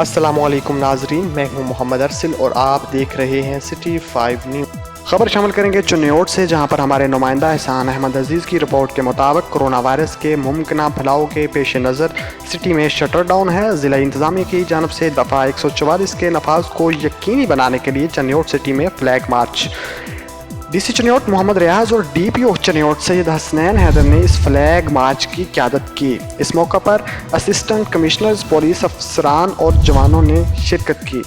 अस्सलामुअलैकुम नाजरीन, मैं हूं मोहम्मद अरसिल और आप देख रहे हैं सिटी 5 न्यूज़। खबर शामिल करेंगे चुन्योट से, जहां पर हमारे नुमाइंदा एहसान अहमद अजीज़ की रिपोर्ट के मुताबिक कोरोना वायरस के मुमकिन फैलाव के पेश नज़र सिटी में शटर डाउन है। ज़िला इंतज़ामिया की जानब से दफ़ा 144 के नफाज को यकीनी बनाने के लिए चुन्योट सिटी में फ्लैग मार्च। DC चुन्योट मोहम्मद रियाज और DPO चुन्योट सैयद हसनैन हैदर ने इस फ्लैग मार्च की क़यादत की। इस मौका पर असिस्टेंट कमिश्नर्स, पुलिस अफसरान और जवानों ने शिरकत की।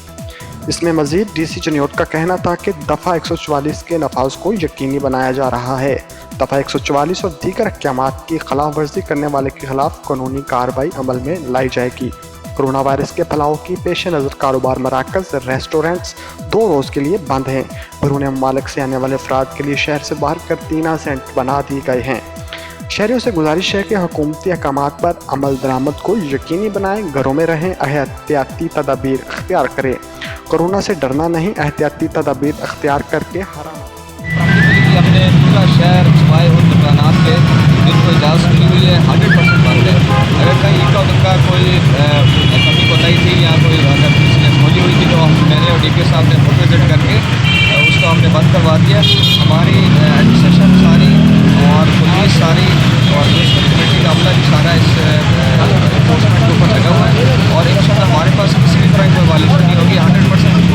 इसमें मज़ीद DC चुन्योट का कहना था कि दफ़ा 144 के नफाज को यकीनी बनाया जा रहा है। दफ़ा 144 और दीगर अहकामात की खिलाफ वर्जी करने वाले के खिलाफ कानूनी कार्रवाई अमल में लाई जाएगी। कोरोना वायरस के फैलाव की पेश नज़र कारोबार मराकज़, रेस्टोरेंट्स 2 रोज़ के लिए बंद हैं। बैरून ममालिक से आने वाले अफराद के लिए शहर से बाहर करतीना सेंटर बना दिए गए हैं। शहरियों से गुजारिश है कि हुकूमती अहकामात पर अमल दरामद को यकीनी बनाएं, घरों में रहें, एहतियाती तदाबीर अख्तियार करें। कोरोना से डरना नहीं, एहतियाती तदाबीर अख्तियार करके अपने पूरा शहर सवाए और दुकानात पे जिनको इजाज़त मिली हुई है 100% बंद है। अगर कहीं इक्का दुक्का कोई कमी कोताही थी या कोई अगर किसी ने खोली हुई थी तो मैंने और DPO साहब ने फोटो विजिट करके उसको हमने बंद करवा दिया। हमारी एडमिनिस्ट्रेशन सारी और पुलिस सारी और म्यूनसिपल कमेटी का अमला भी सारा इस एनफोर्समेंट के ऊपर लगा हुआ है और इंशाल्लाह हमारे पास किसी भी तरह की कोई वालिदात नहीं होगी। 100%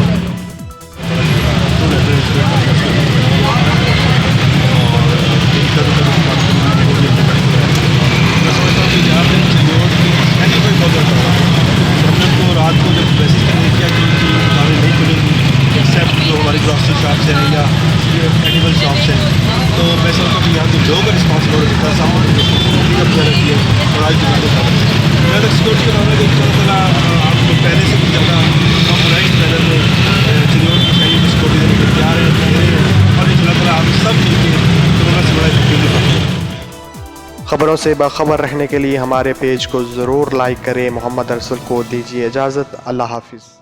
रात को जब मैसेज करने किया कि उनकी दुकानें नहीं खुलेंगी एक्सेप्ट जो हमारी ग्रॉसरी शॉप्स हैं या एनिमल शॉप्स हैं, तो मैं समझता हूँ कि यहाँ जो लोगों का रिस्पॉन्स बहुत अच्छा सामने रखी है और आज मैं तो सिक्योरिटी का मामला देखता हूँ आपको पहले से भी ज़्यादा ऑर्गेनाइज मैनर में चिन्हों की चाहिए सिक्योरिटी देने के तैयार है और इन आप सब मिलकर कोरोना से बड़ा इफेक्टिव। खबरों से बाखबर रहने के लिए हमारे पेज को ज़रूर लाइक करें। मोहम्मद अरसल को दीजिए इजाज़त। अल्लाह हाफिज़।